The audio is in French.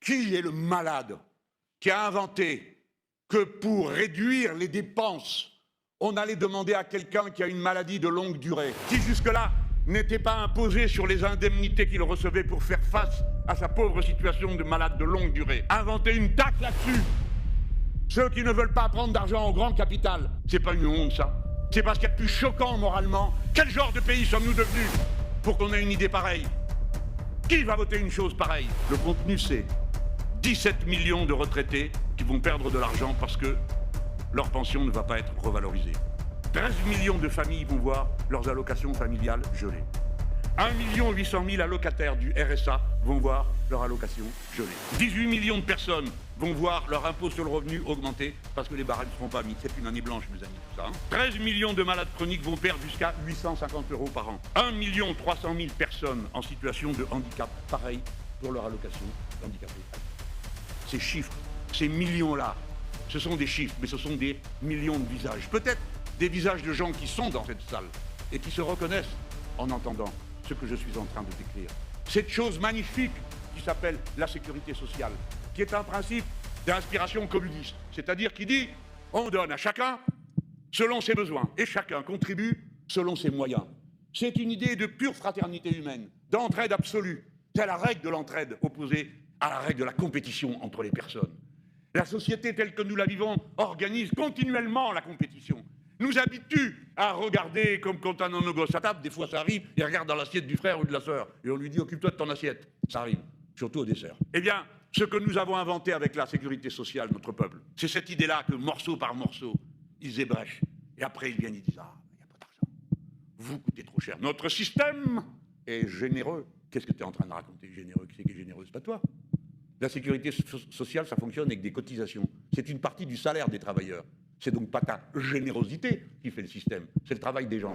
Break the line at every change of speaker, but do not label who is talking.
Qui est le malade qui a inventé que pour réduire les dépenses, on allait demander à quelqu'un qui a une maladie de longue durée, qui jusque-là n'était pas imposé sur les indemnités qu'il recevait pour faire face à sa pauvre situation de malade de longue durée, inventer une taxe là-dessus. Ceux qui ne veulent pas prendre d'argent au grand capital, c'est pas une honte ça. C'est parce qu'il y a plus choquant moralement. Quel genre de pays sommes-nous devenus pour qu'on ait une idée pareille? Qui va voter une chose pareille? Le contenu, c'est 17 millions de retraités qui vont perdre de l'argent parce que leur pension ne va pas être revalorisée. 13 millions de familles vont voir leurs allocations familiales gelées. 1 800 000 allocataires du RSA vont voir leur allocation gelée. 18 millions de personnes vont voir leur impôt sur le revenu augmenter parce que les barèmes ne seront pas mis. C'est une année blanche, mes amis, tout ça. 13 millions de malades chroniques vont perdre jusqu'à 850 € par an. 1 300 000 personnes en situation de handicap, pareil pour leur allocation handicapée. Ces chiffres, ces millions-là, ce sont des chiffres, mais ce sont des millions de visages. Peut-être des visages de gens qui sont dans cette salle et qui se reconnaissent en entendant ce que je suis en train de décrire. Cette chose magnifique qui s'appelle la sécurité sociale, qui est un principe d'inspiration communiste, c'est-à-dire qui dit on donne à chacun selon ses besoins et chacun contribue selon ses moyens. C'est une idée de pure fraternité humaine, d'entraide absolue. C'est la règle de l'entraide opposée à la règle de la compétition entre les personnes. La société telle que nous la vivons organise continuellement la compétition. Nous habitue à regarder comme quand on a nos gosses à table, des fois ça arrive, ils regardent dans l'assiette du frère ou de la sœur, et on lui dit occupe-toi de ton assiette. Ça arrive, surtout au dessert. Eh bien, ce que nous avons inventé avec la sécurité sociale, notre peuple, c'est cette idée-là que morceau par morceau, ils ébréchent. Et après ils viennent, ils disent ah, il n'y a pas d'argent. Vous coûtez trop cher. Notre système est généreux. Qu'est-ce que tu es en train de raconter, généreux? Qui c'est qui est généreux? C'est pas toi. La sécurité sociale, ça fonctionne avec des cotisations. C'est une partie du salaire des travailleurs. C'est donc pas ta générosité qui fait le système, c'est le travail des gens.